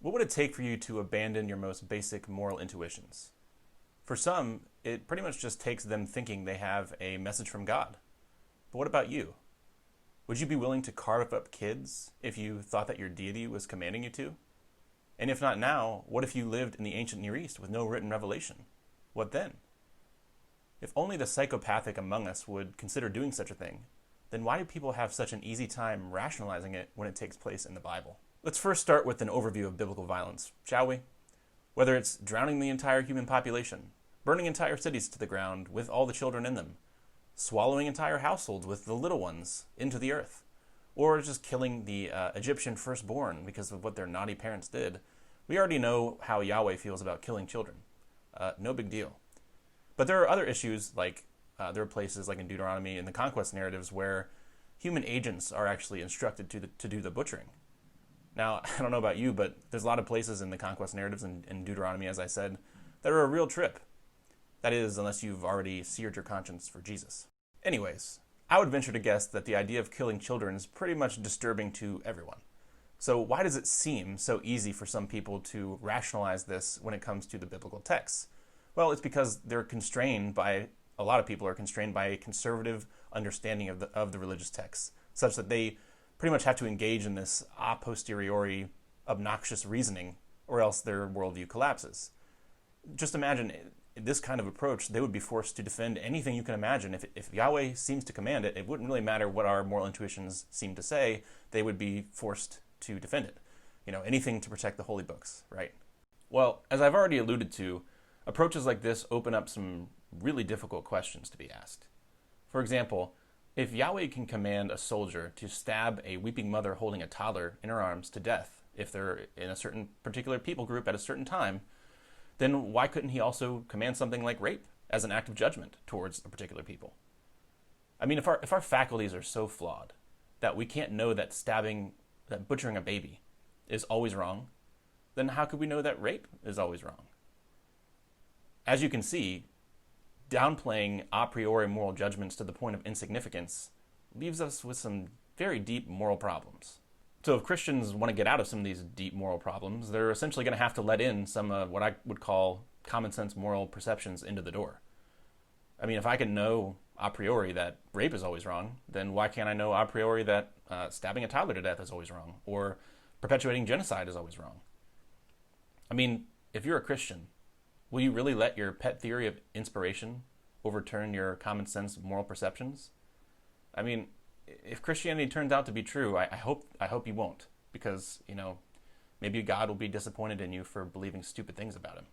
What would it take for you to abandon your most basic moral intuitions? For some, it pretty much just takes them thinking they have a message from God. But what about you? Would you be willing to carve up kids if you thought that your deity was commanding you to? And if not now, what if you lived in the ancient Near East with no written revelation? What then? If only the psychopathic among us would consider doing such a thing, then why do people have such an easy time rationalizing it when it takes place in the Bible? Let's first start with an overview of biblical violence, shall we? Whether it's drowning the entire human population, burning entire cities to the ground with all the children in them, swallowing entire households with the little ones into the earth, or just killing the Egyptian firstborn because of what their naughty parents did, we already know how Yahweh feels about killing children. No big deal. But there are other issues, like there are places like in Deuteronomy and the conquest narratives where human agents are actually instructed to do the butchering. Now, I don't know about you, but there's a lot of places in the conquest narratives and in Deuteronomy, as I said, that are a real trip. That is, unless you've already seared your conscience for Jesus. Anyways, I would venture to guess that the idea of killing children is pretty much disturbing to everyone. So why does it seem so easy for some people to rationalize this when it comes to the biblical texts? Well, it's because a lot of people are constrained by a conservative understanding of the religious texts, such that they pretty much have to engage in this a posteriori obnoxious reasoning, or else their worldview collapses. Just imagine this kind of approach, they would be forced to defend anything you can imagine. If Yahweh seems to command it, it wouldn't really matter what our moral intuitions seem to say, they would be forced to defend it. Anything to protect the holy books, right? Well, as I've already alluded to, approaches like this open up some really difficult questions to be asked. For example, if Yahweh can command a soldier to stab a weeping mother holding a toddler in her arms to death if they're in a certain particular people group at a certain time, then why couldn't he also command something like rape as an act of judgment towards a particular people? I mean, if our faculties are so flawed that we can't know that butchering a baby is always wrong, then how could we know that rape is always wrong? As you can see, downplaying a priori moral judgments to the point of insignificance leaves us with some very deep moral problems. So if Christians want to get out of some of these deep moral problems, they're essentially going to have to let in some of what I would call common sense moral perceptions into the door. I mean, if I can know a priori that rape is always wrong, then why can't I know a priori that stabbing a toddler to death is always wrong, or perpetuating genocide is always wrong? I mean, if you're a Christian, will you really let your pet theory of inspiration overturn your common sense moral perceptions? I mean, if Christianity turns out to be true, I hope you won't, because maybe God will be disappointed in you for believing stupid things about him.